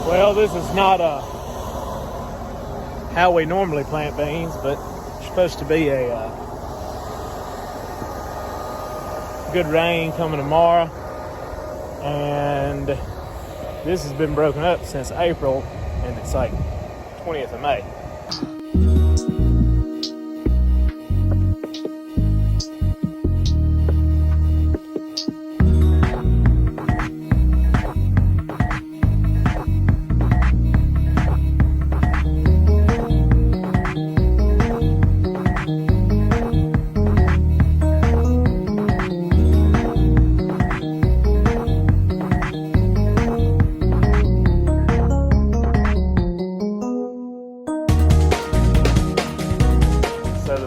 Well, this is not how we normally plant beans, but it's supposed to be a good rain coming tomorrow, and this has been broken up since April, and it's like 20th of May.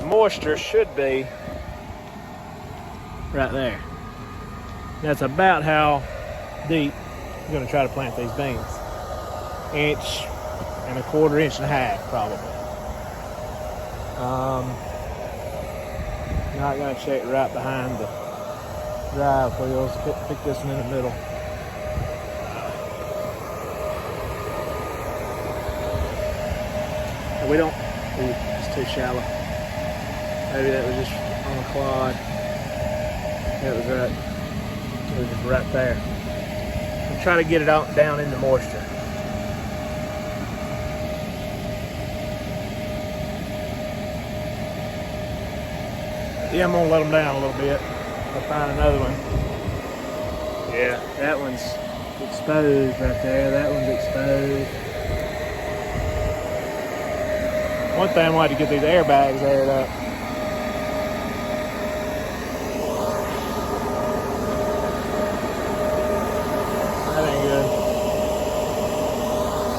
Moisture should be right there. That's about how deep I'm going to try to plant these beans. 1.25 inches, 1.5 probably. Not going to check right behind the drive wheels. Pick this one in the middle. We don't. It's too shallow. Maybe that was just on a clod. That was right. It was just right there. I'm trying to get it out down in the moisture. Yeah, I'm gonna let them down a little bit. I'll find another one. Yeah, that one's exposed right there. That one's exposed. One thing I wanted to get these airbags aired up.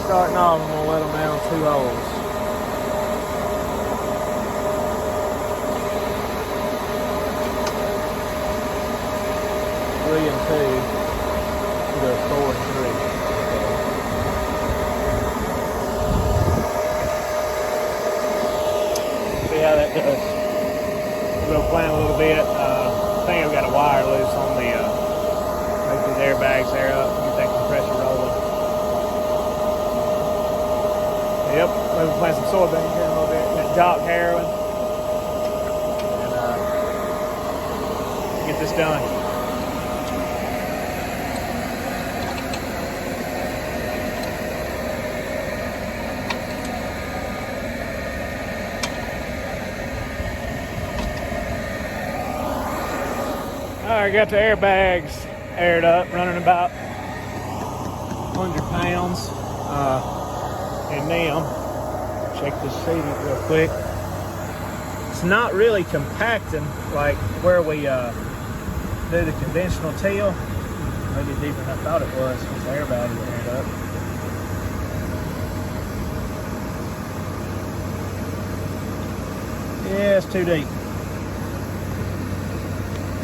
Starting off, I'm going to let them down 2 holes. Three and 2. We'll go 4 and 3. See how that does. We'll plant a little bit. I think I've got a wire loose on the make these airbags air up, get that compressor rolling. Yep, we'll plant some soybeans here in a little bit. That jock heroin. And get this done. Alright, got the airbags aired up, running about 100 pounds. And now, check this seating real quick. It's not really compacting like where we do the conventional till. Maybe deeper than I thought it was once the airbag was aired up. Yeah, it's too deep.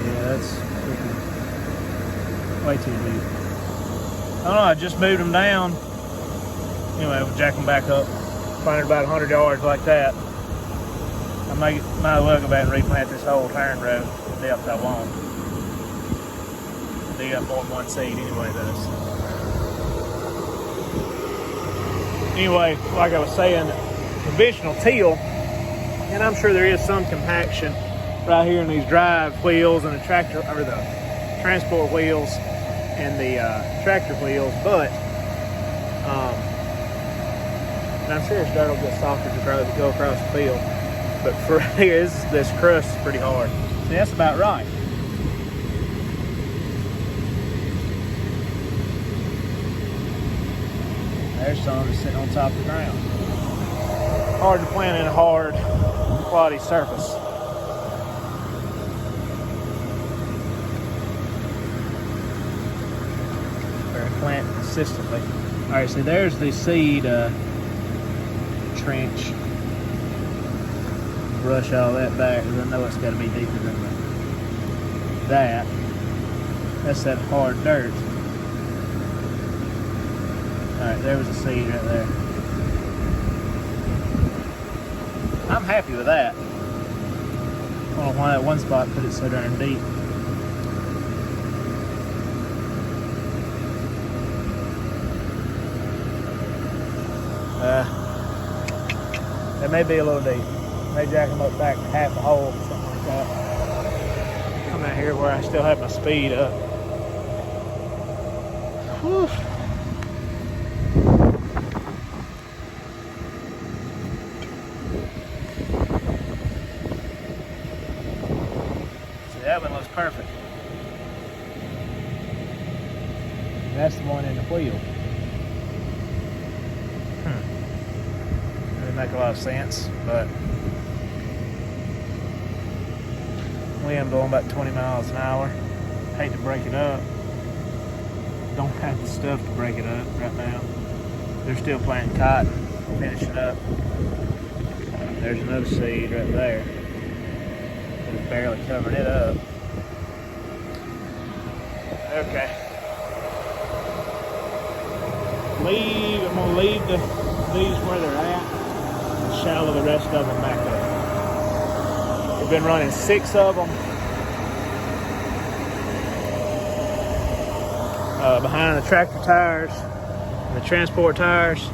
Yeah, that's way too deep. I don't know, I just moved them down. Anyway, we'll jack them back up. Find it about 100 yards like that. I might as well go back and replant this whole turn row the depth I want. Dig up more than one seed anyway, though. Anyway, like I was saying, conventional till, and I'm sure there is some compaction right here in these drive wheels and the tractor, or the transport wheels and the tractor wheels, but and I'm sure this dirt will get softer to go across the field. But for here, this crust is pretty hard. See, that's about right. There's some that's sitting on top of the ground. Hard to plant in a hard, cloddy surface. Better plant consistently. All right, so there's the seed trench. Brush all that back because I know it's got to be deeper than that. That's that hard dirt. Alright, there was a seed right there. I'm happy with that. I don't know why that one spot put it so darn deep. may be a little deep. May jack them up back half a hole, something like that. Come out here where I still have my speed up. Whew. See, that one looks perfect. That's the one in the wheel. Doesn't make a lot of sense, but wind blowing about 20 miles an hour. Hate to break it up. Don't have the stuff to break it up right now. They're still planting cotton, finishing up. There's another seed right there. It's barely covered it up. Okay. I'm gonna leave these where they're at and shallow the rest of them back up. We've been running 6 of them behind the tractor tires and the transport tires.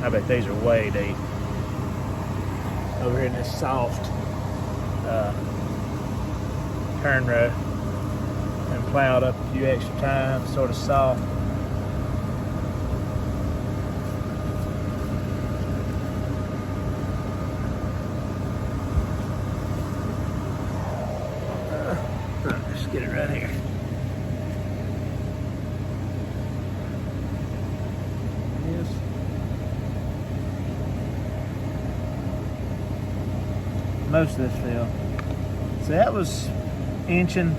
I bet these are way deep. Over here in this soft turn row and plowed up a few extra times, sort of soft. Let's get it right here. Yes. Most of this field. So that was inching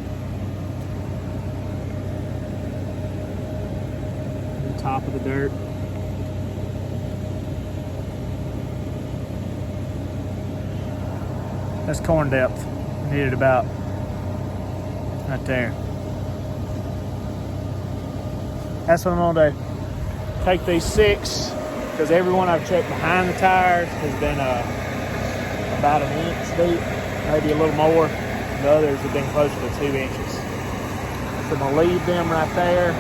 the top of the dirt. That's corn depth. We needed about right there. That's what I'm gonna do. Take these 6, because every one I've checked behind the tires has been about an inch deep, maybe a little more. The others have been closer to 2 inches. So I'm gonna leave them right there.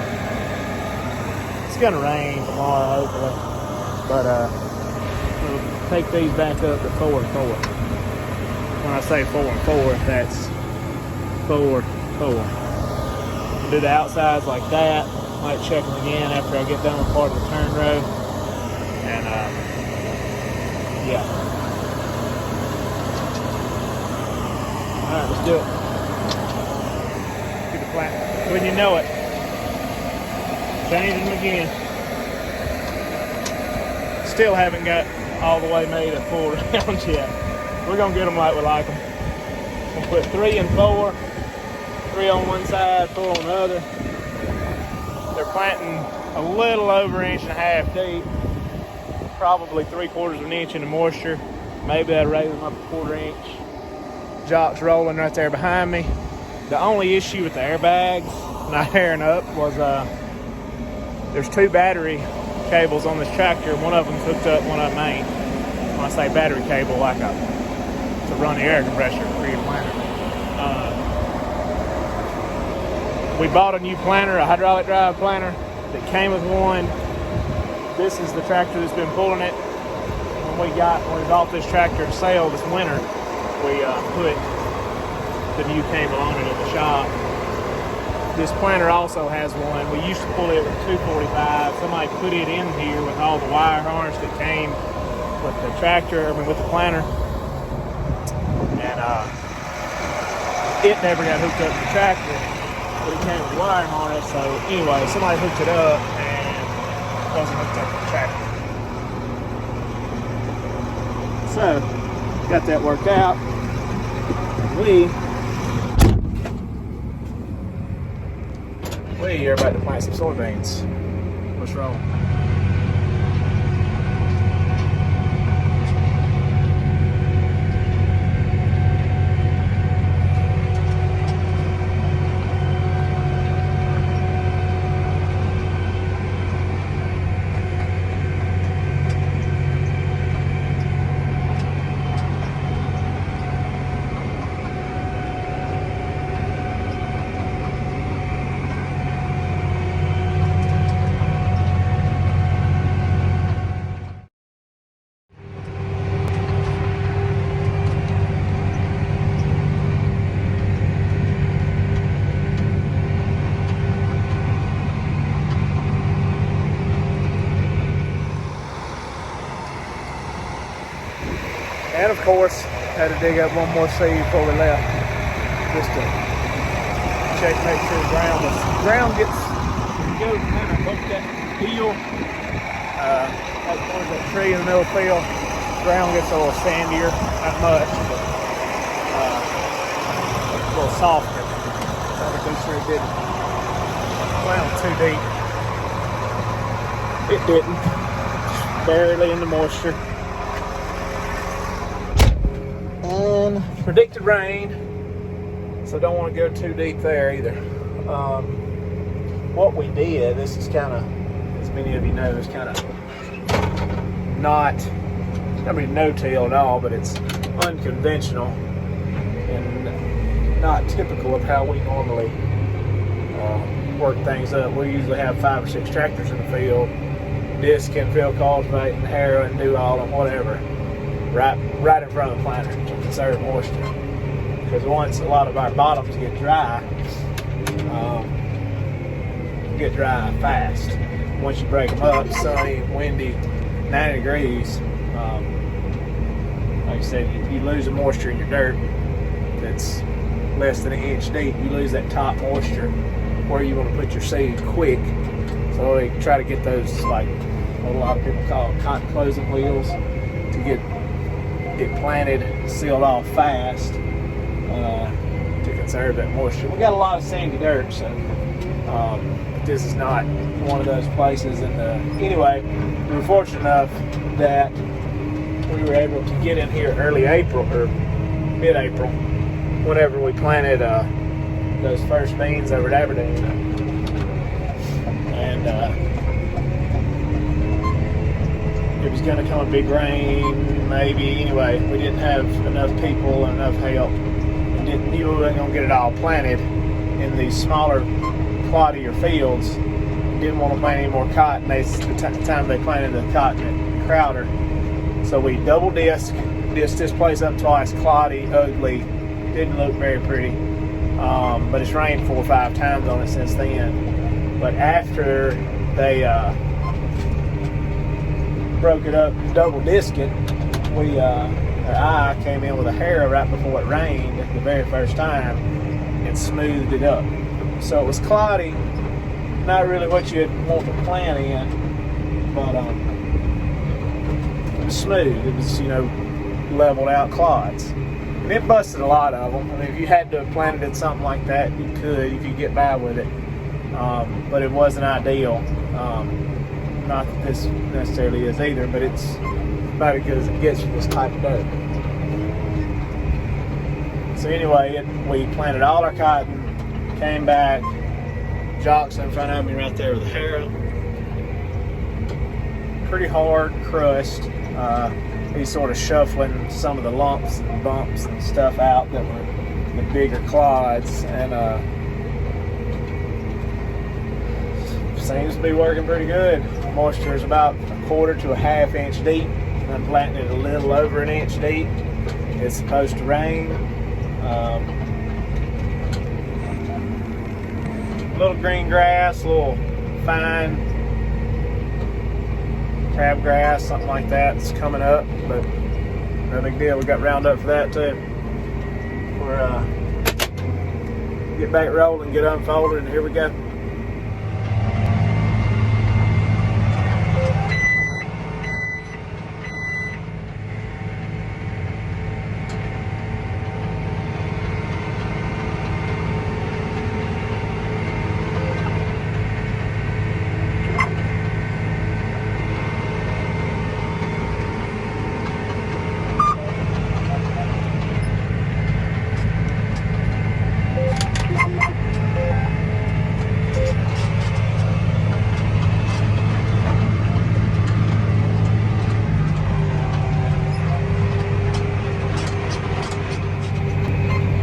It's gonna rain tomorrow, hopefully. But we'll take these back up to 4 and 4. When I say 4 and 4, that's 4, 4. Do the outsides like that. Might check them again after I get done with part of the turn row. And yeah. Alright, let's do it. Get the plant. When you know it. Changing them again. Still haven't got all the way made a full round yet. We're gonna get them like we like them. We'll put 3 and 4. 3 on one side, 4 on the other. They're planting a little over 1.5 inches deep. Probably 3/4 of an inch in the moisture. Maybe I'd raise them up a 1/4 inch. Jock's rolling right there behind me. The only issue with the airbags not airing up was there's 2 battery cables on this tractor. One of them's hooked up, one of them ain't. When I say battery cable, like to run the air compressor for your planter. We bought a new planter, a hydraulic drive planter that came with one. This is the tractor that's been pulling it. When we was off this tractor to sale this winter, we put the new cable on it at the shop. This planter also has one. We used to pull it with 245. Somebody put it in here with all the wire harness that came with the tractor, with the planter. And it never got hooked up to the tractor, but it came with wire harness. So anyway, somebody hooked it up and it wasn't hooked up to the tractor. So, got that worked out. We are about to plant some soybeans. What's wrong? And of course, had to dig up one more seed before we left, just to check, make sure the ground gets, you go kind of up that hill, up towards that tree in the middle of the field, ground gets a little sandier, not much, but a little softer. Trying to be sure it didn't plant too deep. It didn't. Barely in the moisture. And predicted rain, so don't want to go too deep there either. What we did, this is kind of, as many of you know, is kind of not, I mean, no-till at all, but it's unconventional and not typical of how we normally work things up. We usually have 5 or 6 tractors in the field, disc and field cultivate and harrow and do all and whatever, right in front of the planter to conserve moisture. Because once a lot of our bottoms get dry fast. Once you break them up, sunny, windy, 90 degrees, like I said, you lose the moisture in your dirt that's less than 1 inch deep. You lose that top moisture where you want to put your seed quick. So we try to get those, like what a lot of people call cotton closing wheels, to get planted, sealed off fast, to conserve that moisture. We got a lot of sandy dirt, so this is not one of those places. And anyway, we were fortunate enough that we were able to get in here early April or mid-April, whenever we planted those first beans over at Aberdeen, and it was going to come a big rain, maybe. Anyway, we didn't have enough people and enough help. We knew we weren't going to get it all planted in these smaller, cloddier fields. Didn't want to plant any more cotton. The time they planted the cotton at Crowder. So we double disced this place up twice, cloddy, ugly, didn't look very pretty. But it's rained 4 or 5 times on it since then. But after they broke it up, double disc it, I came in with a harrow right before it rained the very first time and smoothed it up. So it was cloddy, not really what you'd want to plant in, but it was smooth. It was, leveled out clods. And it busted a lot of them. I mean, if you had to have planted in something like that, you could get by with it. But it wasn't ideal. Not that this necessarily is either, but it's about as good as it gets for this type of dirt. So anyway, we planted all our cotton, came back, Jock's in front of me right there with the harrow. Pretty hard crust. He's sort of shuffling some of the lumps and bumps and stuff out that were the bigger clods, and seems to be working pretty good. Moisture is about 1/4 to 1/2 inch deep. I'm planting it a little over 1 inch deep. It's supposed to rain. Little green grass, a little fine crabgrass, something like that's coming up, but no big deal. We got Roundup for that too. We're get back rolling, get unfolded, and here we go.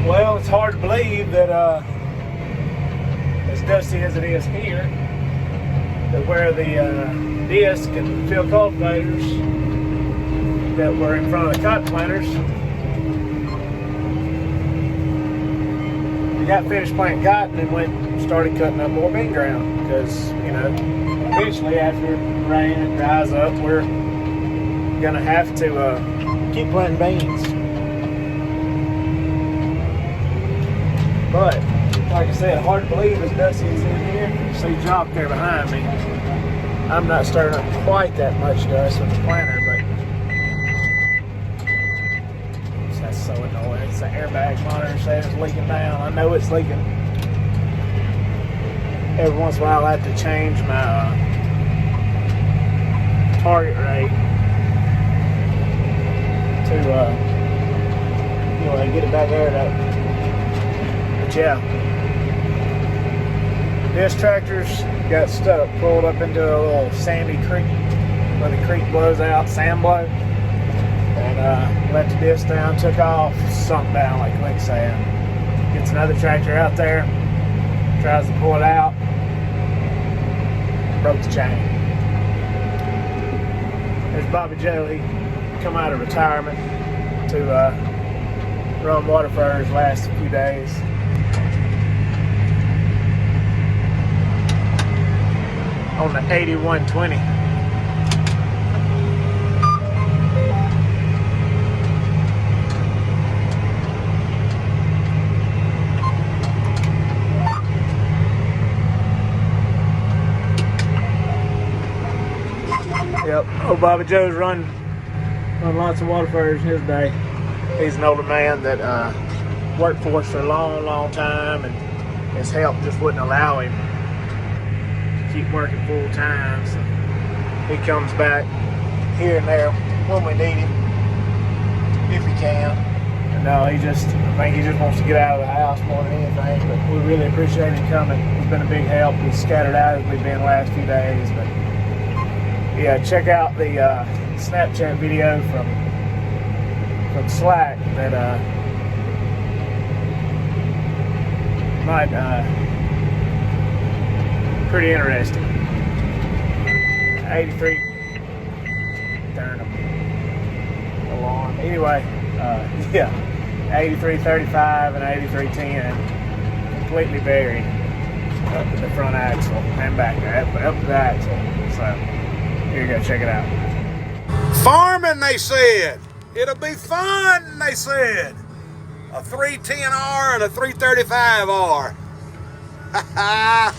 Well, it's hard to believe that, as dusty as it is here, that where the disc and field cultivators that were in front of the cotton planters, we got finished planting cotton and started cutting up more bean ground, because, eventually after the rain and dries up, we're gonna have to keep planting beans. But like I said, hard to believe as dusty as in here. See drop there behind me. I'm not stirring up quite that much dust with the planter, but that's so annoying. It's the airbag monitor saying it's leaking down. I know it's leaking. Every once in a while I have to change my target rate to get it back aired up. But yeah, this tractor's got stuck, pulled up into a little sandy creek where the creek blows out, sand blow, and let the disc down, took off, sunk down like quicksand. Gets another tractor out there, tries to pull it out, broke the chain. There's Bobby Joe. He come out of retirement to run water for his last few days. On the 8120. Yep, old Bobby Joe's run lots of water furrows in his day. He's an older man that worked for us for a long, long time, and his health just wouldn't allow him to keep working full time. So he comes back here and there when we need him, if he can. And I think he just wants to get out of the house more than anything. But we really appreciate him coming. He's been a big help. He's scattered out as we've been the last few days, but yeah, check out the Snapchat video from Slack that might pretty interesting. 83 turn alarm. Anyway, yeah, 8335 and 8310 completely buried up to the front axle and back there, up to the axle. So here you go, check it out. Farming, they said. It'll be fun, they said. A 310R and a 335R. Ha ha.